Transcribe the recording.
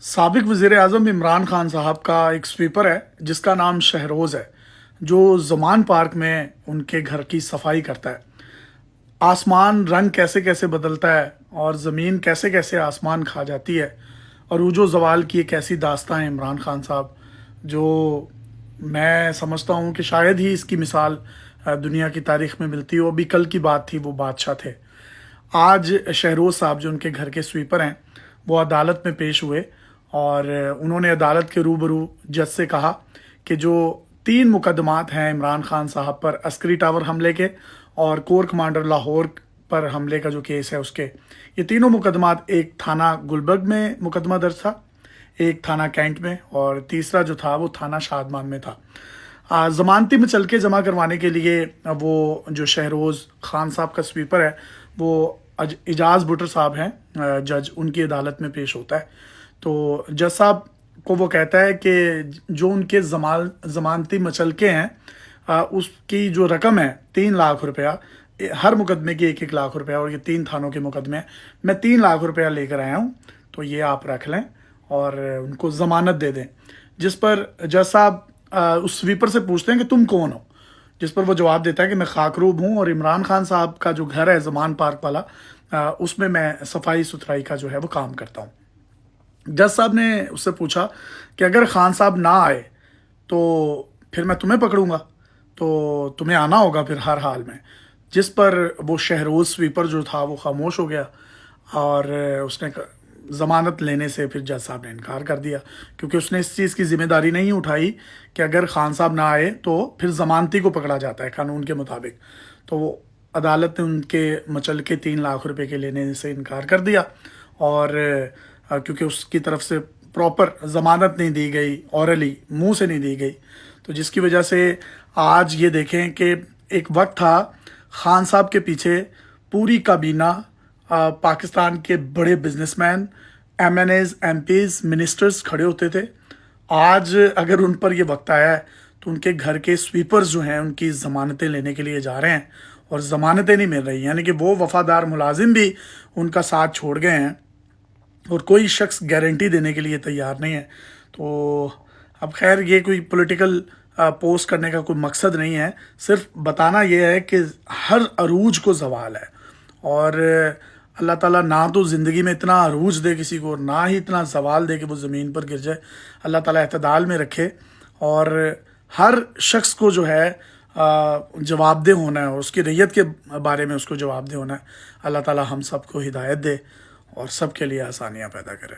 سابق وزیر اعظم عمران خان صاحب کا ایک سویپر ہے جس کا نام شہروز ہے، جو زمان پارک میں ان کے گھر کی صفائی کرتا ہے۔ آسمان رنگ کیسے کیسے بدلتا ہے اور زمین کیسے کیسے آسمان کھا جاتی ہے، اور عروج و زوال کی ایک ایسی داستان ہے عمران خان صاحب، جو میں سمجھتا ہوں کہ شاید ہی اس کی مثال دنیا کی تاریخ میں ملتی ہو۔ ابھی کل کی بات تھی، وہ بادشاہ تھے۔ آج شہروز صاحب جو ان کے گھر کے سویپر ہیں، وہ عدالت میں پیش ہوئے اور انہوں نے عدالت کے روبرو جج سے کہا کہ جو 3 مقدمات ہیں عمران خان صاحب پر، عسکری ٹاور حملے کے اور کور کمانڈر لاہور پر حملے کا جو کیس ہے اس کے، یہ تینوں مقدمات، ایک تھانہ گلبرگ میں مقدمہ درج تھا، ایک تھانہ کینٹ میں، اور تیسرا جو تھا وہ تھانہ شادمان میں تھا۔ ضمانتی مچلکے جمع کروانے کے لیے وہ جو شہروز خان صاحب کا سویپر ہے، وہ اعجاز بٹر صاحب ہیں جج، ان کی عدالت میں پیش ہوتا ہے۔ تو جج صاحب کو وہ کہتا ہے کہ جو ان کے ضمانتی مچلکے ہیں، اس کی جو رقم ہے 3 لاکھ روپیہ، ہر مقدمے کی 1-1 لاکھ روپیہ، اور یہ 3 تھانوں کے مقدمے ہیں، میں 3 لاکھ روپیہ لے کر آیا ہوں، تو یہ آپ رکھ لیں اور ان کو ضمانت دے دیں۔ جس پر جج صاحب اس سویپر سے پوچھتے ہیں کہ تم کون ہو، جس پر وہ جواب دیتا ہے کہ میں خاکروب ہوں، اور عمران خان صاحب کا جو گھر ہے زمان پارک والا، اس میں صفائی ستھرائی کا جو ہے وہ کام کرتا ہوں۔ جج صاحب نے اس سے پوچھا کہ اگر خان صاحب نہ آئے تو پھر میں تمہیں پکڑوں گا، تو تمہیں آنا ہوگا پھر ہر حال میں۔ جس پر وہ شہروز سویپر جو تھا وہ خاموش ہو گیا، اور اس نے ضمانت لینے سے پھر جج صاحب نے انکار کر دیا، کیونکہ اس نے اس چیز کی ذمہ داری نہیں اٹھائی کہ اگر خان صاحب نہ آئے تو پھر ضمانتی کو پکڑا جاتا ہے قانون کے مطابق۔ تو وہ عدالت نے ان کے مچلکے 3 لاکھ روپے کے لینے سے انکار کر دیا، اور کیونکہ اس کی طرف سے پراپر ضمانت نہیں دی گئی، اورلی منہ سے نہیں دی گئی، تو جس کی وجہ سے آج یہ دیکھیں کہ ایک وقت تھا خان صاحب کے پیچھے پوری کابینہ، پاکستان کے بڑے business man, MNAs، MPs، ministers کھڑے ہوتے تھے۔ آج اگر ان پر یہ وقت آیا ہے تو ان کے گھر کے سویپرز جو ہیں ان کی ضمانتیں لینے کے لیے جا رہے ہیں، اور ضمانتیں نہیں مل رہی، یعنی کہ وہ وفادار ملازم بھی ان کا ساتھ چھوڑ گئے ہیں، اور کوئی شخص گارنٹی دینے کے لیے تیار نہیں ہے۔ تو اب خیر، یہ کوئی پولیٹیکل پوسٹ کرنے کا کوئی مقصد نہیں ہے، صرف بتانا یہ ہے کہ ہر عروج کو زوال ہے، اور اللہ تعالیٰ نہ تو زندگی میں اتنا عروج دے کسی کو، نہ ہی اتنا زوال دے کہ وہ زمین پر گر جائے۔ اللہ تعالیٰ اعتدال میں رکھے، اور ہر شخص کو جو ہے جواب دہ ہونا ہے، اور اس کی ریت کے بارے میں اس کو جواب دہ ہونا ہے۔ اللہ تعالیٰ ہم سب کو ہدایت دے اور سب کے لیے آسانیاں پیدا کرے۔